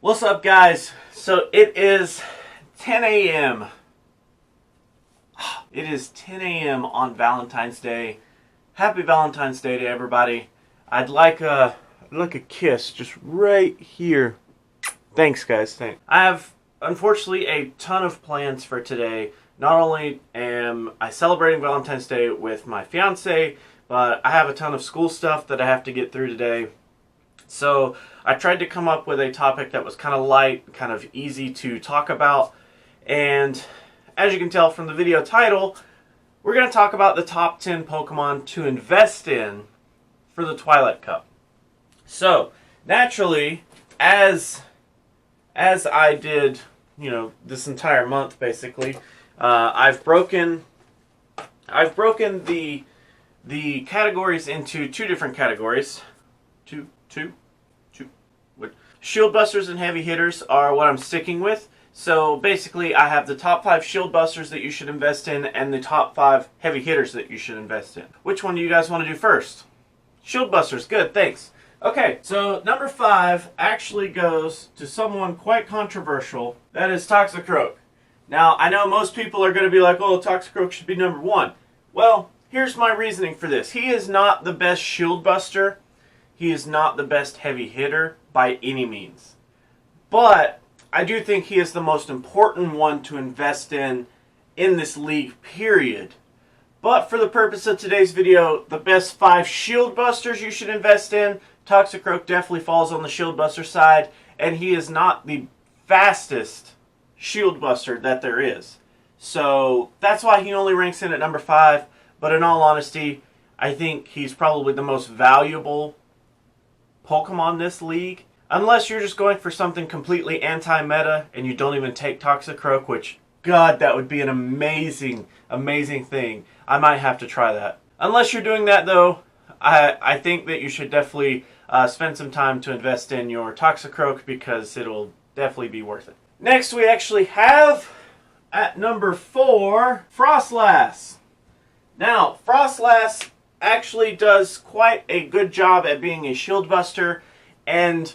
What's up, guys? So it is 10 a.m. It is 10 a.m. on Valentine's Day. Happy Valentine's Day to everybody. I'd like a kiss just right here. Thanks, guys. Thanks. I have, unfortunately, a ton of plans for today. Not only am I celebrating Valentine's Day with my fiance, but I have a ton of school stuff that I have to get through today. So I tried to come up with a topic that was kind of light, kind of easy to talk about. And as you can tell from the video title, we're going to talk about the top 10 Pokemon to invest in for the Twilight Cup. So naturally, as I did, this entire month basically, I've broken the categories into two different categories. Two. Shield Busters and Heavy Hitters are what I'm sticking with. So basically, I have the top 5 Shield Busters that you should invest in and the top 5 Heavy Hitters that you should invest in. Which one do you guys want to do first? Shield Busters, good, thanks. Okay, so number 5 actually goes to someone quite controversial. That is Toxicroak. Now, I know most people are going to be like, oh, Toxicroak should be number 1. Well, here's my reasoning for this. He is not the best Shield Buster. He is not the best heavy hitter by any means. But I do think he is the most important one to invest in this league, period. But for the purpose of today's video, the best 5 Shield Busters you should invest in, Toxicroak definitely falls on the Shield Buster side, and he is not the fastest Shield Buster that there is. So that's why he only ranks in at number 5. But in all honesty, I think he's probably the most valuable Pokemon in this league. Unless you're just going for something completely anti-meta and you don't even take Toxicroak, which, God, that would be an amazing, amazing thing. I might have to try that. Unless you're doing that, though, I think that you should definitely spend some time to invest in your Toxicroak because it'll definitely be worth it. Next, we actually have, at number 4, Frostlass. Now, Frostlass actually does quite a good job at being a Shield Buster, and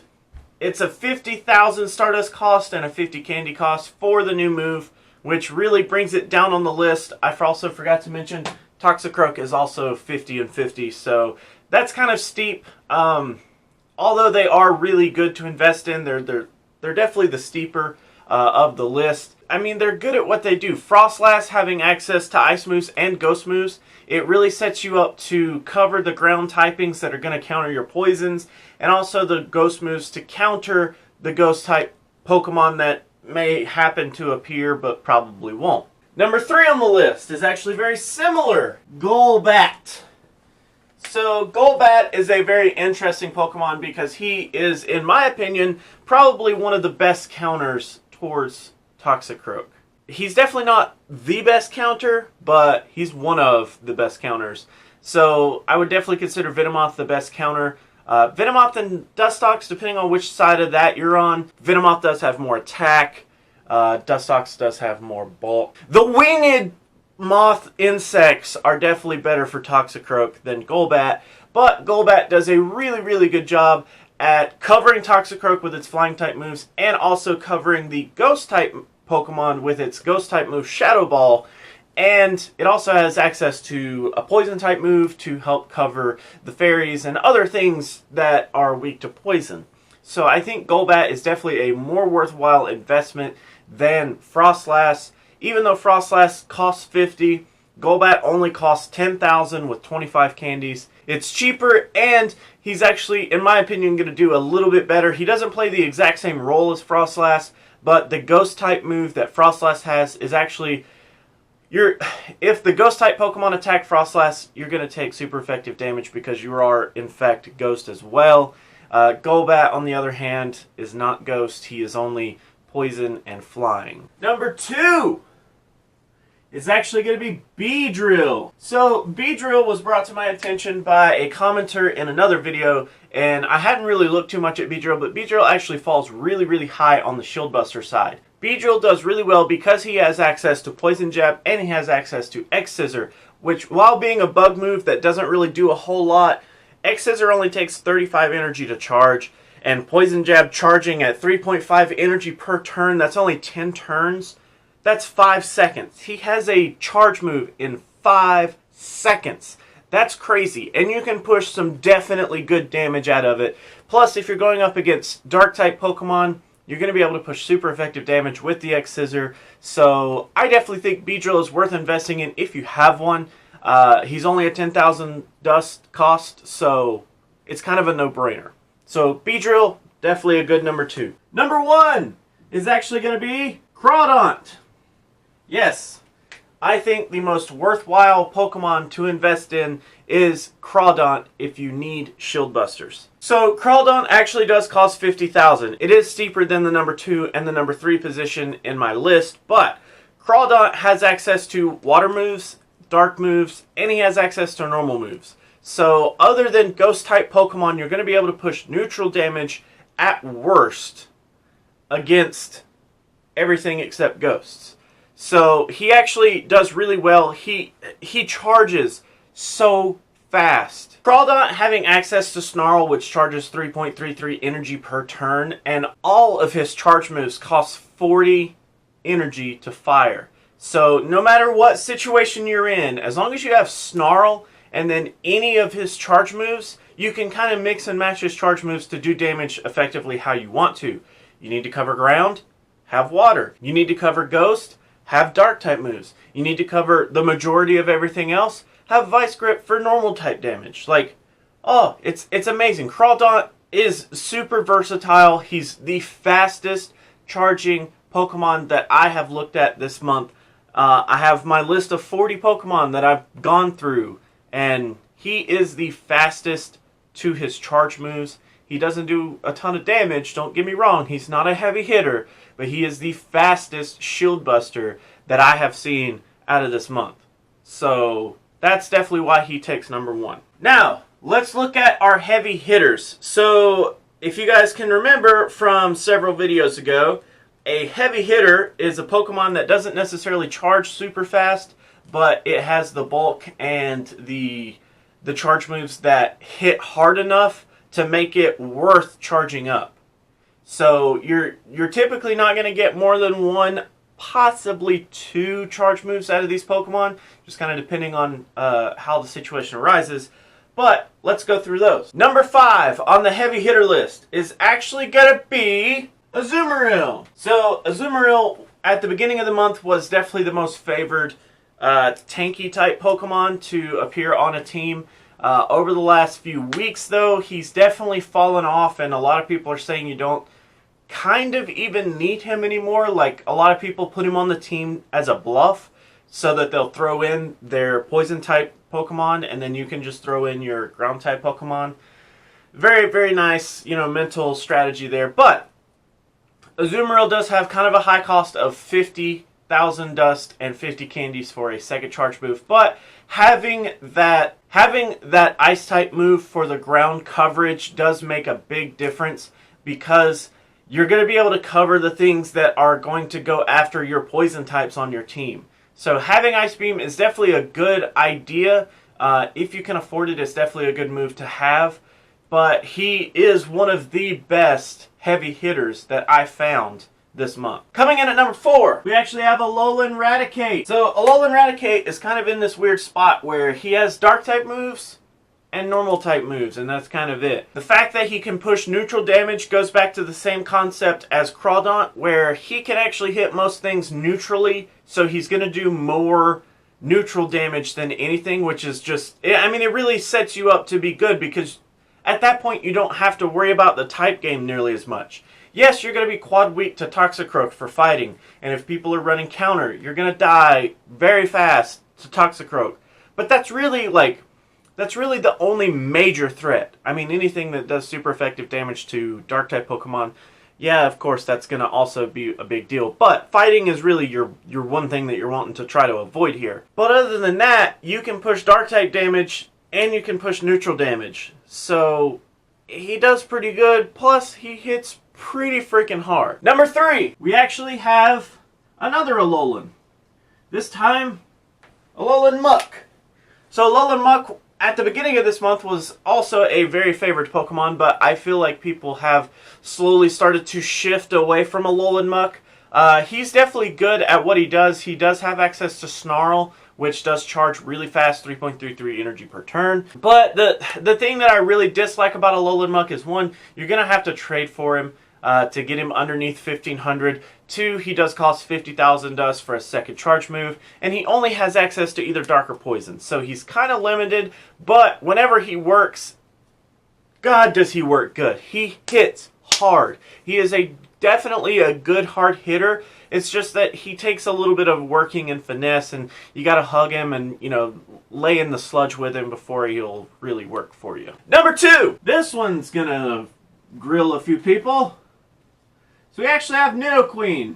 it's a 50,000 Stardust cost and a 50 candy cost for the new move, which really brings it down on the list. I also forgot to mention Toxicroak is also 50 and 50, so that's kind of steep. Although they are really good to invest in, they're definitely the steeper of the list. I mean, they're good at what they do. Frostlass having access to Ice moves and Ghost moves, it really sets you up to cover the ground typings that are going to counter your poisons, and also the Ghost moves to counter the Ghost type Pokemon that may happen to appear but probably won't. Number 3 on the list is actually very similar, Golbat. So Golbat is a very interesting Pokemon because he is, in my opinion, probably one of the best counters towards Toxicroak. He's definitely not the best counter, but he's one of the best counters. So I would definitely consider Venomoth the best counter. Venomoth and Dustox, depending on which side of that you're on. Venomoth does have more attack. Dustox does have more bulk. The winged moth insects are definitely better for Toxicroak than Golbat, but Golbat does a really, really good job at covering Toxicroak with its flying type moves and also covering the ghost type Pokemon with its ghost type move Shadow Ball, and it also has access to a poison type move to help cover the fairies and other things that are weak to poison. So I think Golbat is definitely a more worthwhile investment than Frostlass. Even though Frostlass costs 50, Golbat only costs 10,000 with 25 candies. It's cheaper, and he's actually, in my opinion, going to do a little bit better. He doesn't play the exact same role as Frostlass, but the Ghost type move that Frostlass has is actually, if the Ghost type Pokemon attack Frostlass, you're going to take super effective damage because you are, in fact, Ghost as well. Golbat, on the other hand, is not Ghost. He is only poison and flying. Number 2 is actually going to be Beedrill. So Beedrill was brought to my attention by a commenter in another video, and I hadn't really looked too much at Beedrill, but Beedrill actually falls really, really high on the Shield Buster side. Beedrill does really well because he has access to Poison Jab and he has access to X-Scissor, which, while being a bug move that doesn't really do a whole lot, X-Scissor only takes 35 energy to charge, and Poison Jab charging at 3.5 energy per turn. That's only 10 turns. That's 5 seconds. He has a charge move in 5 seconds. That's crazy. And you can push some definitely good damage out of it. Plus, if you're going up against Dark-type Pokemon, you're going to be able to push super effective damage with the X-Scissor. So, I definitely think Beedrill is worth investing in if you have one. He's only a 10,000 dust cost, so it's kind of a no-brainer. So, Beedrill, definitely a good number 2. Number 1 is actually going to be Crawdaunt. Yes, I think the most worthwhile Pokemon to invest in is Crawdaunt if you need Shield Busters. So Crawdaunt actually does cost 50,000. It is steeper than the number 2 and the number 3 position in my list, but Crawdaunt has access to water moves, dark moves, and he has access to normal moves. So other than ghost type Pokemon, you're going to be able to push neutral damage at worst against everything except ghosts. So he actually does really well. He charges so fast. Crawdaunt having access to Snarl, which charges 3.33 energy per turn, and all of his charge moves cost 40 energy to fire. So no matter what situation you're in, as long as you have Snarl and then any of his charge moves, you can kind of mix and match his charge moves to do damage effectively how you want to. You need to cover ground, have water. You need to cover ghost, have dark type moves. You need to cover the majority of everything else, have Vice Grip for normal type damage. Like, oh, it's amazing. Crawdaunt is super versatile. He's the fastest charging Pokemon that I have looked at this month. I have my list of 40 Pokemon that I've gone through, and he is the fastest to his charge moves. He doesn't do a ton of damage, don't get me wrong. He's not a heavy hitter, but he is the fastest Shield Buster that I have seen out of this month. So that's definitely why he takes number 1. Now, let's look at our heavy hitters. So if you guys can remember from several videos ago, a heavy hitter is a Pokemon that doesn't necessarily charge super fast, but it has the bulk and the charge moves that hit hard enough to make it worth charging up. So you're typically not going to get more than 1, possibly 2 charge moves out of these Pokemon, just kind of depending on how the situation arises. But let's go through those. Number 5 on the heavy hitter list is actually going to be Azumarill. So Azumarill at the beginning of the month was definitely the most favored tanky type Pokemon to appear on a team. Over the last few weeks, though, he's definitely fallen off, and a lot of people are saying you don't kind of even need him anymore. Like, a lot of people put him on the team as a bluff so that they'll throw in their poison-type Pokemon, and then you can just throw in your ground-type Pokemon. Very, very nice, mental strategy there. But Azumarill does have kind of a high cost of 50,000 dust and 50 candies for a second charge move, but having that ice type move for the ground coverage does make a big difference, because you're going to be able to cover the things that are going to go after your poison types on your team. So having Ice Beam is definitely a good idea. If you can afford it, it's definitely a good move to have. But he is one of the best heavy hitters that I found this month. Coming in at number 4, we actually have Alolan Raticate. So Alolan Raticate is kind of in this weird spot where he has dark type moves and normal type moves, and that's kind of it. The fact that he can push neutral damage goes back to the same concept as Crawdaunt, where he can actually hit most things neutrally, so he's going to do more neutral damage than anything, which is just, I mean, it really sets you up to be good, because at that point you don't have to worry about the type game nearly as much. Yes, you're going to be quad weak to Toxicroak for fighting, and if people are running counter, you're going to die very fast to Toxicroak. But that's really the only major threat. I mean, anything that does super effective damage to dark type Pokemon, yeah, of course, that's going to also be a big deal. But fighting is really your one thing that you're wanting to try to avoid here. But other than that, you can push dark type damage and you can push neutral damage. So he does pretty good. Plus, he hits pretty freaking hard. Number 3, we actually have another Alolan. This time, Alolan Muck. So Alolan Muck at the beginning of this month was also a very favorite Pokemon, but I feel like people have slowly started to shift away from Alolan Muck. He's definitely good at what he does. He does have access to Snarl, which does charge really fast, 3.33 energy per turn. But the thing that I really dislike about Alolan Muck is, one, you're going to have to trade for him to get him underneath 1,500. Two, he does cost 50,000 dust for a second charge move, and he only has access to either Dark or Poison. So he's kind of limited, but whenever he works, God does he work good. He hits hard. He is definitely a good hard hitter. It's just that he takes a little bit of working and finesse, and you got to hug him and, you know, lay in the sludge with him before he'll really work for you. Number 2. This one's going to grill a few people. So we actually have Nidoqueen.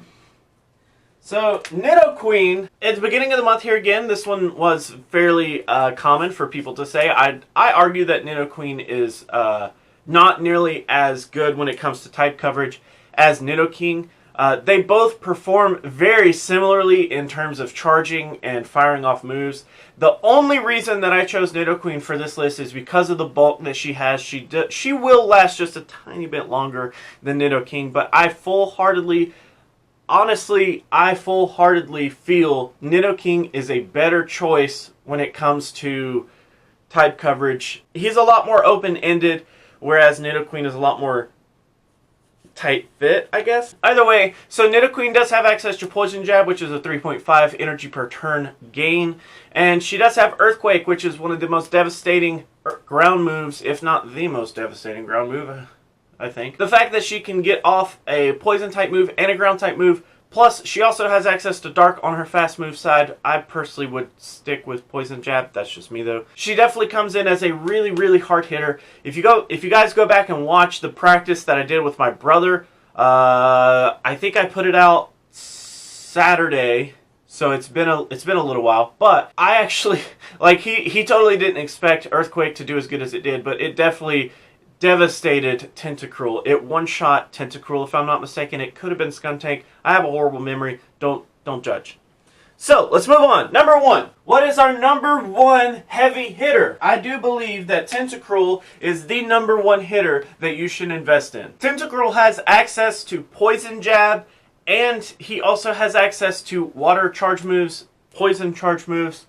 So Nidoqueen, at the beginning of the month here again, this one was fairly common for people to say. I argue that Nidoqueen is not nearly as good when it comes to type coverage as Nidoking. They both perform very similarly in terms of charging and firing off moves. The only reason that I chose Nidoqueen for this list is because of the bulk that she has. She will last just a tiny bit longer than Nidoking, but I full-heartedly feel Nidoking is a better choice when it comes to type coverage. He's a lot more open-ended, whereas Nidoqueen is a lot more tight fit, I guess. Either way, so Nidoqueen does have access to Poison Jab, which is a 3.5 energy per turn gain. And she does have Earthquake, which is one of the most devastating ground moves, if not the most devastating ground move, I think. The fact that she can get off a Poison type move and a Ground type move, plus she also has access to Dark on her fast move side. I personally would stick with Poison Jab. That's just me though. She definitely comes in as a really, really hard hitter. If you guys go back and watch the practice that I did with my brother, I think I put it out Saturday, so it's been a little while. But I actually, like, he totally didn't expect Earthquake to do as good as it did, but it definitely devastated Tentacruel. It one-shot Tentacruel, if I'm not mistaken. It could have been Skuntank. I have a horrible memory. Don't judge. So, let's move on. Number 1. What is our number 1 heavy hitter? I do believe that Tentacruel is the number 1 hitter that you should invest in. Tentacruel has access to Poison Jab, and he also has access to Water charge moves, Poison charge moves,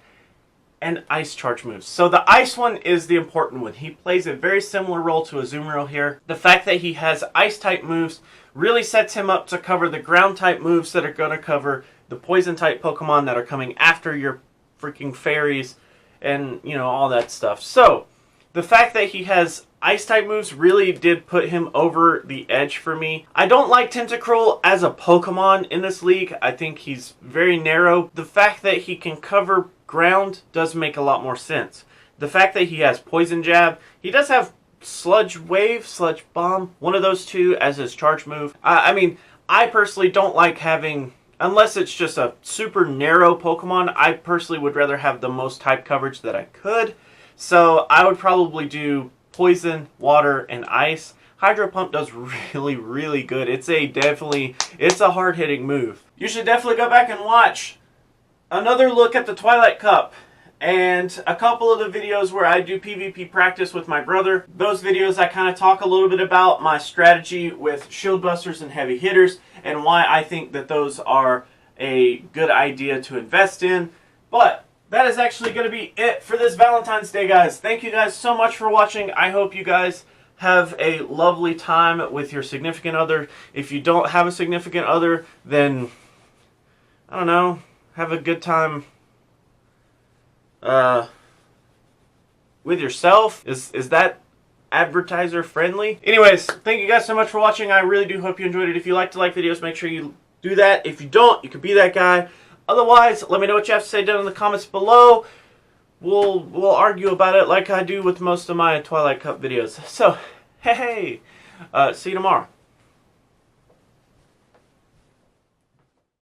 and Ice charge moves. So the Ice one is the important one. He plays a very similar role to Azumarill here. The fact that he has Ice type moves really sets him up to cover the Ground type moves that are going to cover the Poison type Pokemon that are coming after your freaking fairies and, you know, all that stuff. So the fact that he has Ice type moves really did put him over the edge for me. I don't like Tentacruel as a Pokemon in this league. I think he's very narrow. The fact that he can cover Ground does make a lot more sense. The fact that he has Poison Jab, he does have Sludge Wave, Sludge Bomb, one of those two as his charge move. I mean, I personally don't like having, unless it's just a super narrow Pokemon, I personally would rather have the most type coverage that I could. So I would probably do Poison, Water, and Ice. Hydro Pump does really, really good. It's a hard-hitting move. You should definitely go back and watch another look at the Twilight Cup and a couple of the videos where I do PvP practice with my brother. Those videos I kind of talk a little bit about my strategy with Shield Busters and Heavy Hitters and why I think that those are a good idea to invest in. But that is actually going to be it for this Valentine's Day, guys. Thank you guys so much for watching. I hope you guys have a lovely time with your significant other. If you don't have a significant other, then, I don't know, have a good time with yourself. Is that advertiser friendly? Anyways, thank you guys so much for watching. I really do hope you enjoyed it. If you like to like videos, make sure you do that. If you don't, you can be that guy. Otherwise, let me know what you have to say down in the comments below. We'll argue about it like I do with most of my Twilight Cup videos. So, hey, see you tomorrow.